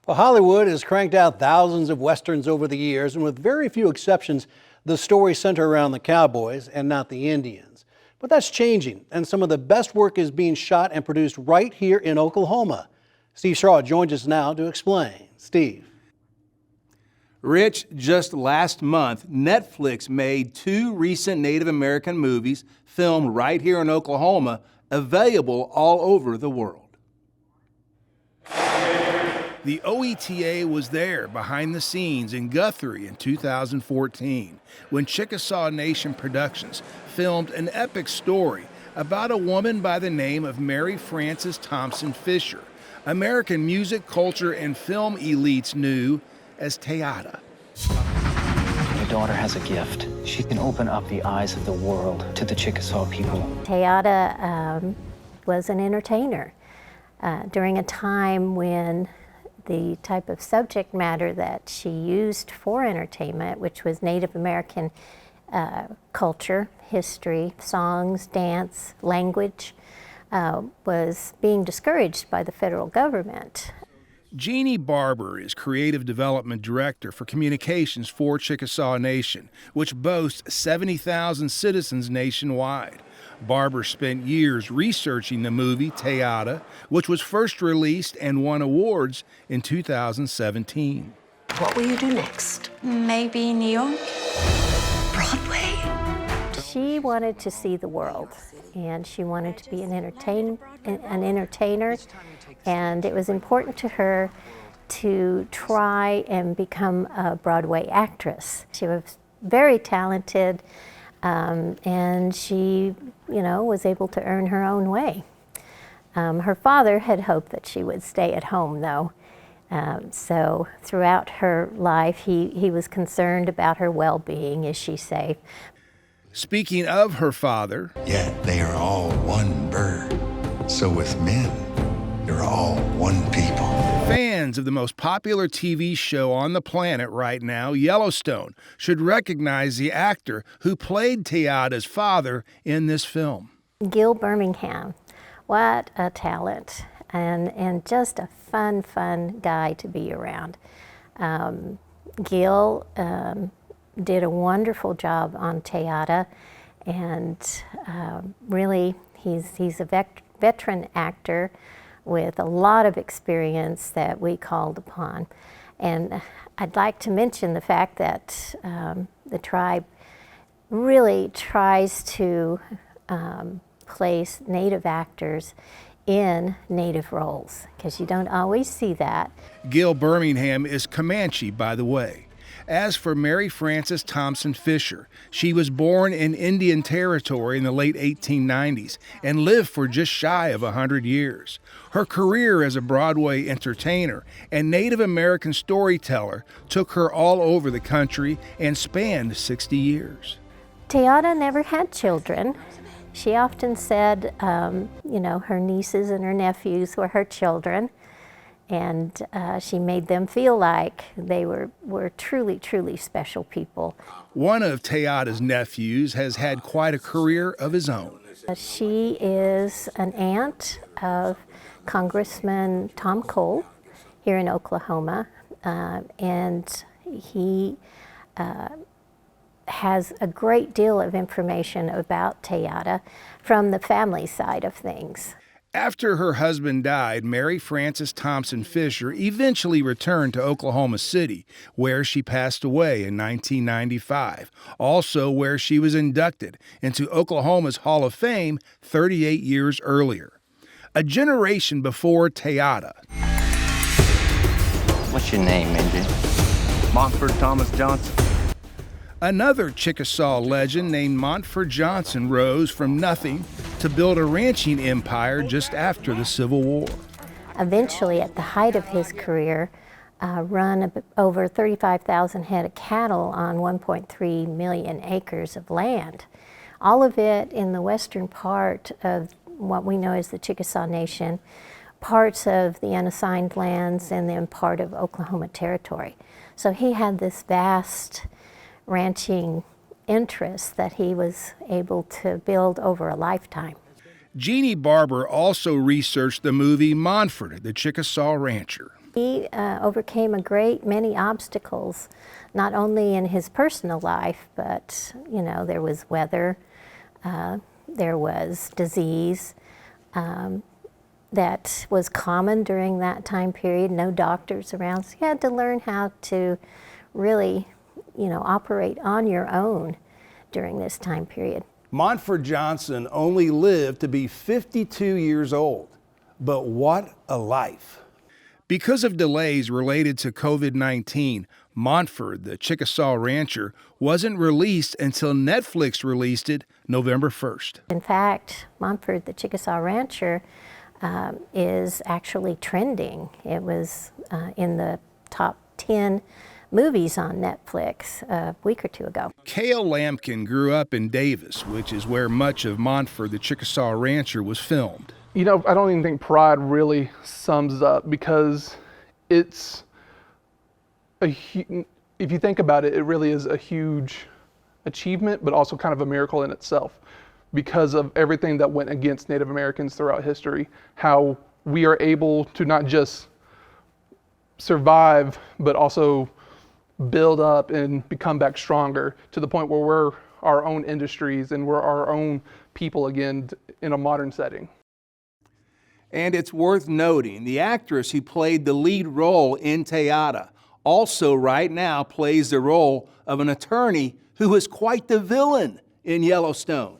Well, Hollywood has cranked out thousands of westerns over the years, and with very few exceptions, the stories center around the cowboys and not the Indians. But that's changing, and some of the best work is being shot and produced right here in Oklahoma. Steve Shaw joins us now to explain. Steve. Rich, just last month, Netflix made two recent Native American movies filmed right here in Oklahoma, available all over the world. The OETA was there behind the scenes in Guthrie in 2014 when Chickasaw Nation Productions filmed an epic story about a woman by the name of Mary Frances Thompson Fisher, American music, culture, and film elites knew as Teata. My daughter has a gift. She can open up the eyes of the world to the Chickasaw people. Teata was an entertainer during a time when the type of subject matter that she used for entertainment, which was Native American culture, history, songs, dance, language, was being discouraged by the federal government. Jeannie Barber is Creative Development Director for Communications for Chickasaw Nation, which boasts 70,000 citizens nationwide. Barber spent years researching the movie Teata, which was first released and won awards in 2017. What will you do next? Maybe New York? Broadway? She wanted to see the world, and she wanted to be an entertainer, and it was important to her to try and become a Broadway actress. She was very talented, and she, was able to earn her own way. Her father had hoped that she would stay at home, though. So throughout her life, he was concerned about her well-being. Is she safe? Speaking of her father, yet they are all one bird. So with men, they're all one people. Fans of the most popular TV show on the planet right now, Yellowstone, should recognize the actor who played Teata's father in this film. Gil Birmingham, what a talent, and just a fun guy to be around. Gil did a wonderful job on Teata, and really he's a veteran actor with a lot of experience that we called upon. And I'd like to mention the fact that the tribe really tries to place Native actors in Native roles, because you don't always see that. Gil Birmingham is Comanche, by the way. As for Mary Frances Thompson Fisher, she was born in Indian Territory in the late 1890s and lived for just shy of 100 years. Her career as a Broadway entertainer and Native American storyteller took her all over the country and spanned 60 years. Teata never had children. She often said, her nieces and her nephews were her children. And she made them feel like they were truly special people. One of Teata's nephews has had quite a career of his own. She is an aunt of Congressman Tom Cole here in Oklahoma, and he has a great deal of information about Teata from the family side of things. After her husband died, Mary Frances Thompson Fisher eventually returned to Oklahoma City, where she passed away in 1995, also where she was inducted into Oklahoma's Hall of Fame 38 years earlier. A generation before Teata. What's your name, Indy? Montford Thomas Johnson. Another Chickasaw legend named Montford Johnson rose from nothing to build a ranching empire just after the Civil War. Eventually, at the height of his career, run over 35,000 head of cattle on 1.3 million acres of land. All of it in the western part of what we know as the Chickasaw Nation, parts of the unassigned lands, and then part of Oklahoma Territory. So he had this vast ranching interest that he was able to build over a lifetime. Jeannie Barber also researched the movie Montford, the Chickasaw Rancher. He overcame a great many obstacles, not only in his personal life, but there was weather, there was disease that was common during that time period, no doctors around. So you had to learn how to really, operate on your own during this time period. Montford Johnson only lived to be 52 years old, but what a life. Because of delays related to COVID-19, Montford, the Chickasaw rancher, wasn't released until Netflix released it November 1st. In fact, Montford, the Chickasaw rancher, is actually trending. It was in the top 10 movies on Netflix a week or two ago. Cale Lampkin grew up in Davis, which is where much of Montford, the Chickasaw rancher, was filmed. I don't even think Pride really sums up, because it's if you think about it, it really is a huge achievement, but also kind of a miracle in itself, because of everything that went against Native Americans throughout history, how we are able to not just survive, but also build up and become back stronger to the point where we're our own industries and we're our own people again in a modern setting. And it's worth noting, the actress who played the lead role in Teata also right now plays the role of an attorney who is quite the villain in Yellowstone.